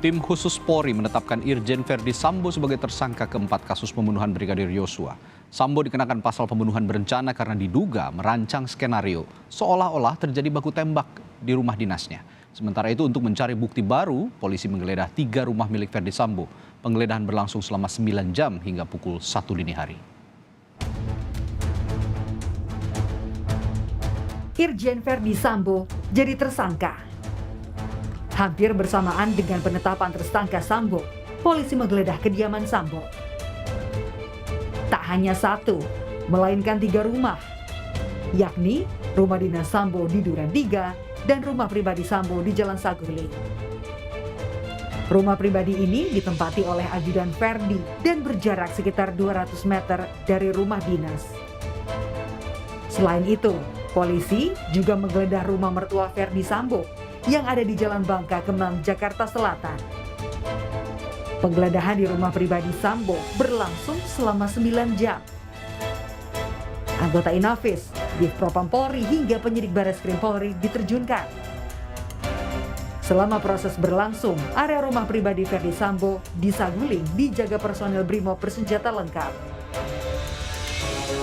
Tim khusus Polri menetapkan Irjen Verdi Sambo sebagai tersangka keempat kasus pembunuhan Brigadir Yosua. Sambo dikenakan pasal pembunuhan berencana karena diduga merancang skenario seolah-olah terjadi baku tembak di rumah dinasnya. Sementara itu untuk mencari bukti baru, polisi menggeledah 3 rumah milik Verdi Sambo. Penggeledahan berlangsung selama 9 jam hingga pukul 1 dini hari. Irjen Verdi Sambo jadi tersangka. Hampir bersamaan dengan penetapan tersangka Sambo, polisi menggeledah kediaman Sambo. Tak hanya satu, melainkan 3 rumah, yakni rumah dinas Sambo di Duren 3 dan rumah pribadi Sambo di Jalan Saguling. Rumah pribadi ini ditempati oleh ajudan Verdi dan berjarak sekitar 200 meter dari rumah dinas. Selain itu, polisi juga menggeledah rumah mertua Verdi Sambo yang ada di Jalan Bangka, Kemang, Jakarta Selatan. Penggeledahan di rumah pribadi Sambo berlangsung selama 9 jam. Anggota Inafis, Div Propam Polri hingga penyidik Barreskrim Polri diterjunkan. Selama proses berlangsung, area rumah pribadi Verdi Sambo di Saguling dijaga personel Brimob bersenjata lengkap.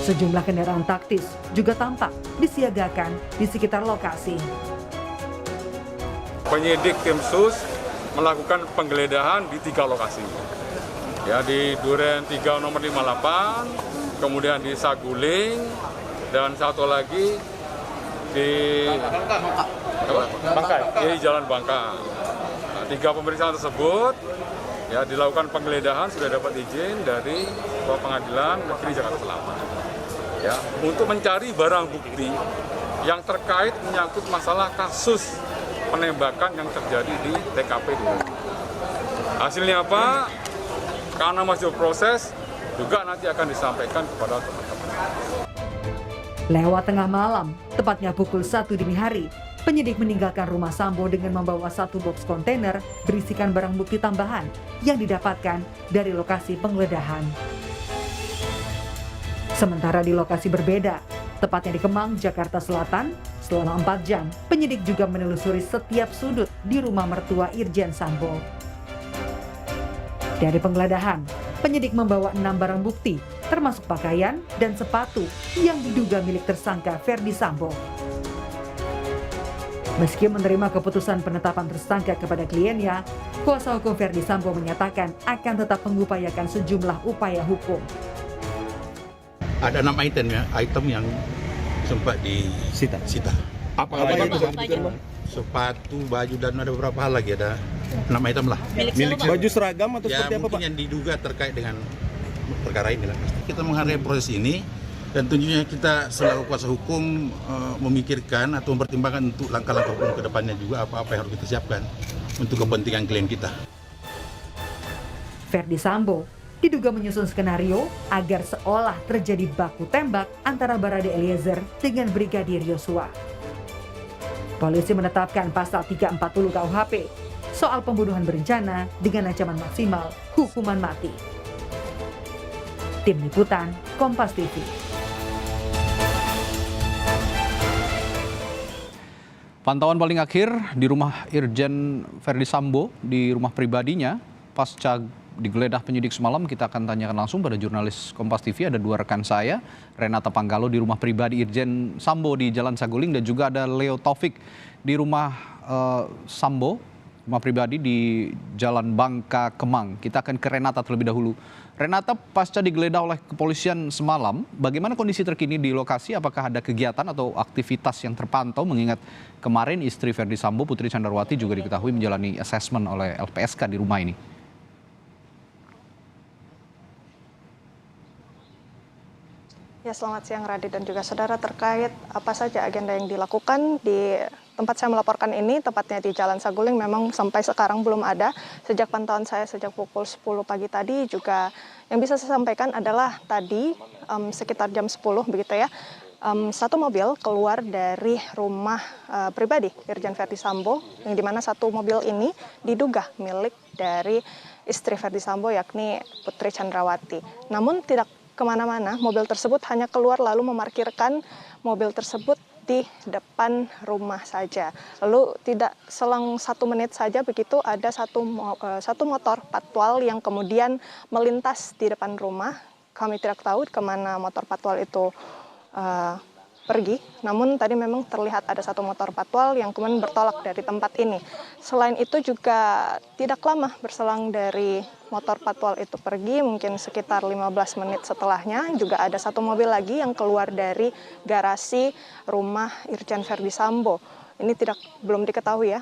Sejumlah kendaraan taktis juga tampak disiagakan di sekitar lokasi. Penyidik tim sus melakukan penggeledahan di 3 lokasi. Ya, di Duren 3 nomor 58, kemudian di Saguling, dan satu lagi di Jalan Bangka. Nah, 3 pemeriksaan tersebut ya dilakukan penggeledahan sudah dapat izin dari Pengadilan Negeri Jakarta Selatan. Ya, untuk mencari barang bukti yang terkait menyangkut masalah kasus penembakan yang terjadi di TKP dulu. Hasilnya apa? Karena masih proses, juga nanti akan disampaikan kepada teman-teman. Lewat tengah malam, tepatnya pukul 1 dini hari, penyidik meninggalkan rumah Sambo dengan membawa 1 box kontainer berisikan barang bukti tambahan yang didapatkan dari lokasi penggeledahan. Sementara di lokasi berbeda, tepatnya di Kemang, Jakarta Selatan, selama 4 jam, penyidik juga menelusuri setiap sudut di rumah mertua Irjen Sambo. Dari penggeledahan, penyidik membawa 6 barang bukti, termasuk pakaian dan sepatu yang diduga milik tersangka Verdi Sambo. Meski menerima keputusan penetapan tersangka kepada kliennya, kuasa hukum Verdi Sambo menyatakan akan tetap mengupayakan sejumlah upaya hukum. Ada 6 item yang sempat disita. Apa aja? Sepatu, baju, dan ada beberapa hal lagi, ada 6 item lah. Milik baju seragam atau Ya seperti apa, mungkin Pak? yang diduga terkait dengan perkara ini lah. Kita menghargai proses ini dan tentunya kita selaku kuasa hukum memikirkan atau mempertimbangkan untuk langkah-langkah hukum ke depannya juga apa-apa yang harus kita siapkan untuk kepentingan klien kita. Verdi Sambo diduga menyusun skenario agar seolah terjadi baku tembak antara Barade Eliezer dengan Brigadir Yosua. Polisi menetapkan pasal 340 KUHP soal pembunuhan berencana dengan ancaman maksimal hukuman mati. Tim Liputan, Kompas TV. Pantauan paling akhir di rumah Irjen Verdi Sambo di rumah pribadinya pasca digeledah penyidik semalam, kita akan tanyakan langsung pada jurnalis Kompas TV. Ada 2 rekan saya, Renata Panggalo di rumah pribadi Irjen Sambo di Jalan Saguling, dan juga ada Leo Taufik di rumah Sambo, rumah pribadi di Jalan Bangka, Kemang. Kita akan ke Renata terlebih dahulu. Renata, pasca digeledah oleh kepolisian semalam, bagaimana kondisi terkini di lokasi? Apakah ada kegiatan atau aktivitas yang terpantau, mengingat kemarin istri Verdi Sambo, Putri Candrawati, juga diketahui menjalani asesmen oleh LPSK di rumah ini? Ya, selamat siang Radit dan juga saudara. Terkait apa saja agenda yang dilakukan di tempat saya melaporkan ini, tepatnya di Jalan Saguling, memang sampai sekarang belum ada. Sejak pantauan saya sejak pukul 10 pagi tadi, juga yang bisa saya sampaikan adalah tadi sekitar jam 10 begitu ya, 1 mobil keluar dari rumah pribadi Irjen Verdi Sambo, yang dimana 1 mobil ini diduga milik dari istri Verdi Sambo, yakni Putri Candrawati. Namun tidak kemana-mana, mobil tersebut hanya keluar lalu memarkirkan mobil tersebut di depan rumah saja. Lalu tidak selang 1 menit saja begitu ada satu motor patwal yang kemudian melintas di depan rumah. Kami tidak tahu kemana motor patwal itu pergi, namun tadi memang terlihat ada satu motor patwal yang kemudian bertolak dari tempat ini. Selain itu juga tidak lama berselang dari motor patwal itu pergi, mungkin sekitar 15 menit setelahnya juga ada satu mobil lagi yang keluar dari garasi rumah Irjen Verdi Sambo. Ini belum diketahui ya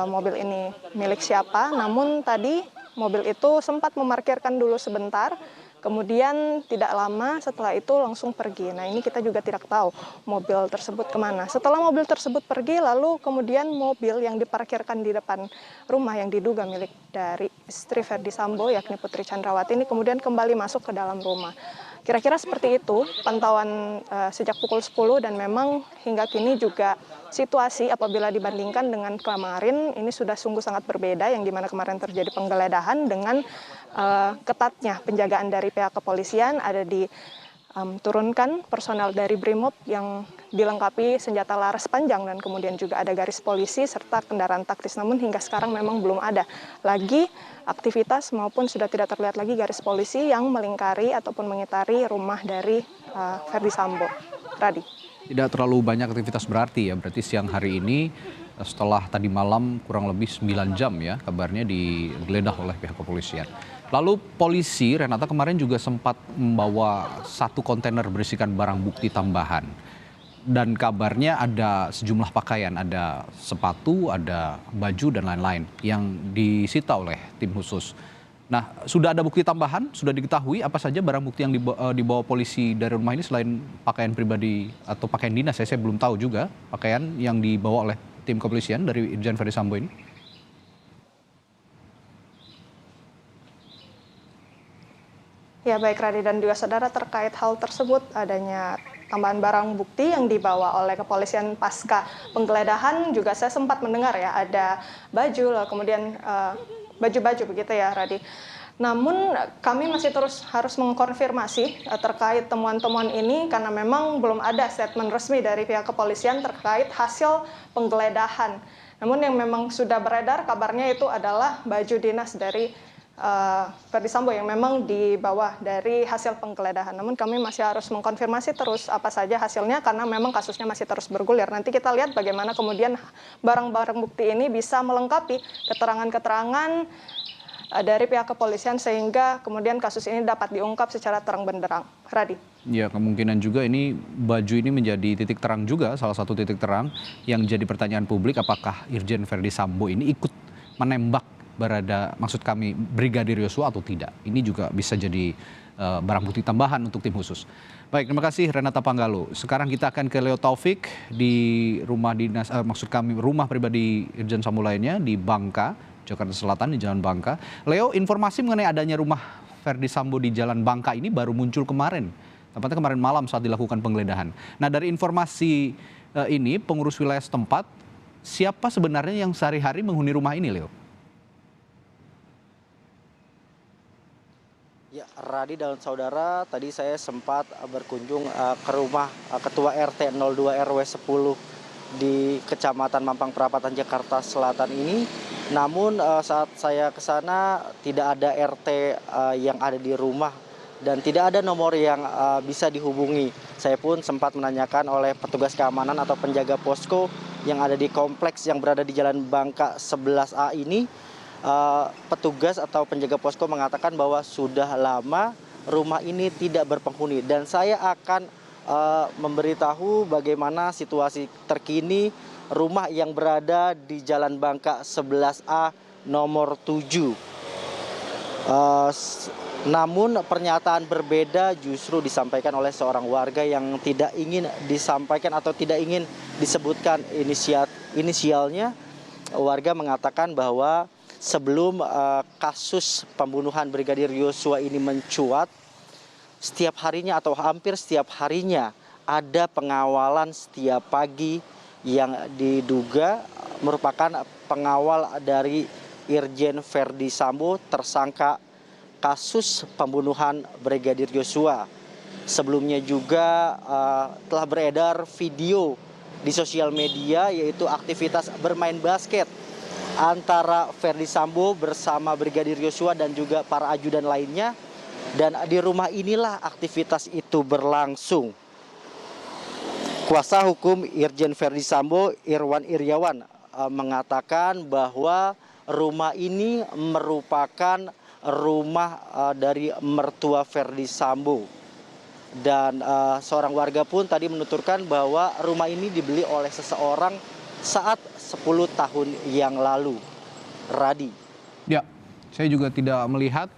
mobil ini milik siapa, namun tadi mobil itu sempat memarkirkan dulu sebentar. Kemudian tidak lama setelah itu langsung pergi. Nah ini kita juga tidak tahu mobil tersebut kemana. Setelah mobil tersebut pergi, lalu kemudian mobil yang diparkirkan di depan rumah yang diduga milik dari istri Verdi Sambo, yakni Putri Chandrawati ini kemudian kembali masuk ke dalam rumah. Kira-kira seperti itu pantauan sejak pukul 10 dan memang hingga kini juga situasi apabila dibandingkan dengan kemarin ini sudah sungguh sangat berbeda, yang dimana kemarin terjadi penggeledahan dengan ketatnya penjagaan dari pihak kepolisian, ada diturunkan personel dari Brimob yang dilengkapi senjata laras panjang dan kemudian juga ada garis polisi serta kendaraan taktis. Namun hingga sekarang memang belum ada lagi aktivitas maupun sudah tidak terlihat lagi garis polisi yang melingkari ataupun mengitari rumah dari Verdi Sambo. Radi. Tidak terlalu banyak aktivitas berarti ya, berarti siang hari ini setelah tadi malam kurang lebih 9 jam ya kabarnya digeledah oleh pihak kepolisian. Lalu polisi, Renata, kemarin juga sempat membawa satu kontainer berisikan barang bukti tambahan. Dan kabarnya ada sejumlah pakaian, ada sepatu, ada baju dan lain-lain yang disita oleh tim khusus. Nah, sudah ada bukti tambahan, sudah diketahui apa saja barang bukti yang dibawa polisi dari rumah ini selain pakaian pribadi atau pakaian dinas. Saya belum tahu juga pakaian yang dibawa oleh tim kepolisian dari Irjen Verdi Sambo ini. Ya baik Radi dan juga saudara, terkait hal tersebut adanya tambahan barang bukti yang dibawa oleh kepolisian pasca penggeledahan juga saya sempat mendengar ya ada baju, lalu kemudian baju-baju begitu ya Radi. Namun kami masih terus harus mengkonfirmasi terkait temuan-temuan ini karena memang belum ada statement resmi dari pihak kepolisian terkait hasil penggeledahan. Namun yang memang sudah beredar kabarnya itu adalah baju dinas dari Verdi Sambo yang memang dibawa dari hasil penggeledahan. Namun kami masih harus mengkonfirmasi terus apa saja hasilnya karena memang kasusnya masih terus bergulir. Nanti kita lihat bagaimana kemudian barang-barang bukti ini bisa melengkapi keterangan-keterangan dari pihak kepolisian sehingga kemudian kasus ini dapat diungkap secara terang benderang. Radi. Ya, kemungkinan juga ini baju ini menjadi titik terang juga, salah satu titik terang yang jadi pertanyaan publik, apakah Irjen Verdi Sambo ini ikut menembak maksud kami Brigadir Yosua atau tidak. Ini juga bisa jadi barang bukti tambahan untuk tim khusus. Baik, terima kasih Renata Panggalo. Sekarang kita akan ke Leo Taufik di rumah dinas, rumah pribadi Irjen Sambo lainnya di Bangka, Jakarta Selatan, di Jalan Bangka. Leo, informasi mengenai adanya rumah Verdi Sambo di Jalan Bangka ini baru muncul kemarin. Tepatnya kemarin malam saat dilakukan penggeledahan. Nah, dari informasi ini, pengurus wilayah setempat, siapa sebenarnya yang sehari-hari menghuni rumah ini, Leo? Ya, Radi dan saudara, tadi saya sempat berkunjung ke rumah Ketua RT 02 RW 10 di Kecamatan Mampang Perapatan, Jakarta Selatan ini. Namun saat saya ke sana tidak ada RT yang ada di rumah dan tidak ada nomor yang bisa dihubungi. Saya pun sempat menanyakan oleh petugas keamanan atau penjaga posko yang ada di kompleks yang berada di Jalan Bangka 11A ini. Petugas atau penjaga posko mengatakan bahwa sudah lama rumah ini tidak berpenghuni dan saya akan memberitahu bagaimana situasi terkini rumah yang berada di Jalan Bangka 11A nomor 7. Namun pernyataan berbeda justru disampaikan oleh seorang warga yang tidak ingin disampaikan atau tidak ingin disebutkan inisialnya. Warga mengatakan bahwa sebelum kasus pembunuhan Brigadir Yosua ini mencuat, setiap harinya atau hampir setiap harinya ada pengawalan setiap pagi yang diduga merupakan pengawal dari Irjen Verdi Sambo tersangka kasus pembunuhan Brigadir Yosua. Sebelumnya juga telah beredar video di sosial media, yaitu aktivitas bermain basket antara Verdi Sambo bersama Brigadir Yosua dan juga para ajudan lainnya. Dan di rumah inilah aktivitas itu berlangsung. Kuasa hukum Irjen Verdi Sambo, Irwan Iryawan, mengatakan bahwa rumah ini merupakan rumah dari mertua Verdi Sambo. Dan seorang warga pun tadi menuturkan bahwa rumah ini dibeli oleh seseorang saat 10 tahun yang lalu. Radi. Ya, saya juga tidak melihat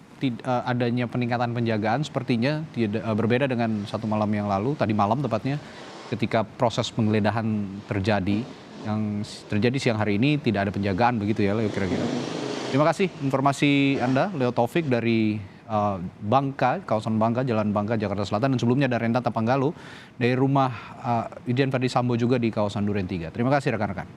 adanya peningkatan penjagaan, sepertinya berbeda dengan satu malam yang lalu, tadi malam tepatnya, ketika proses penggeledahan terjadi. Yang terjadi siang hari ini tidak ada penjagaan begitu ya Leo kira-kira. Terima kasih informasi Anda, Leo Taufik dari Bangka, kawasan Bangka, Jalan Bangka, Jakarta Selatan, dan sebelumnya dari Renata Panggalo dari rumah Irjen Verdi Sambo juga di kawasan Duren 3. Terima kasih rekan-rekan.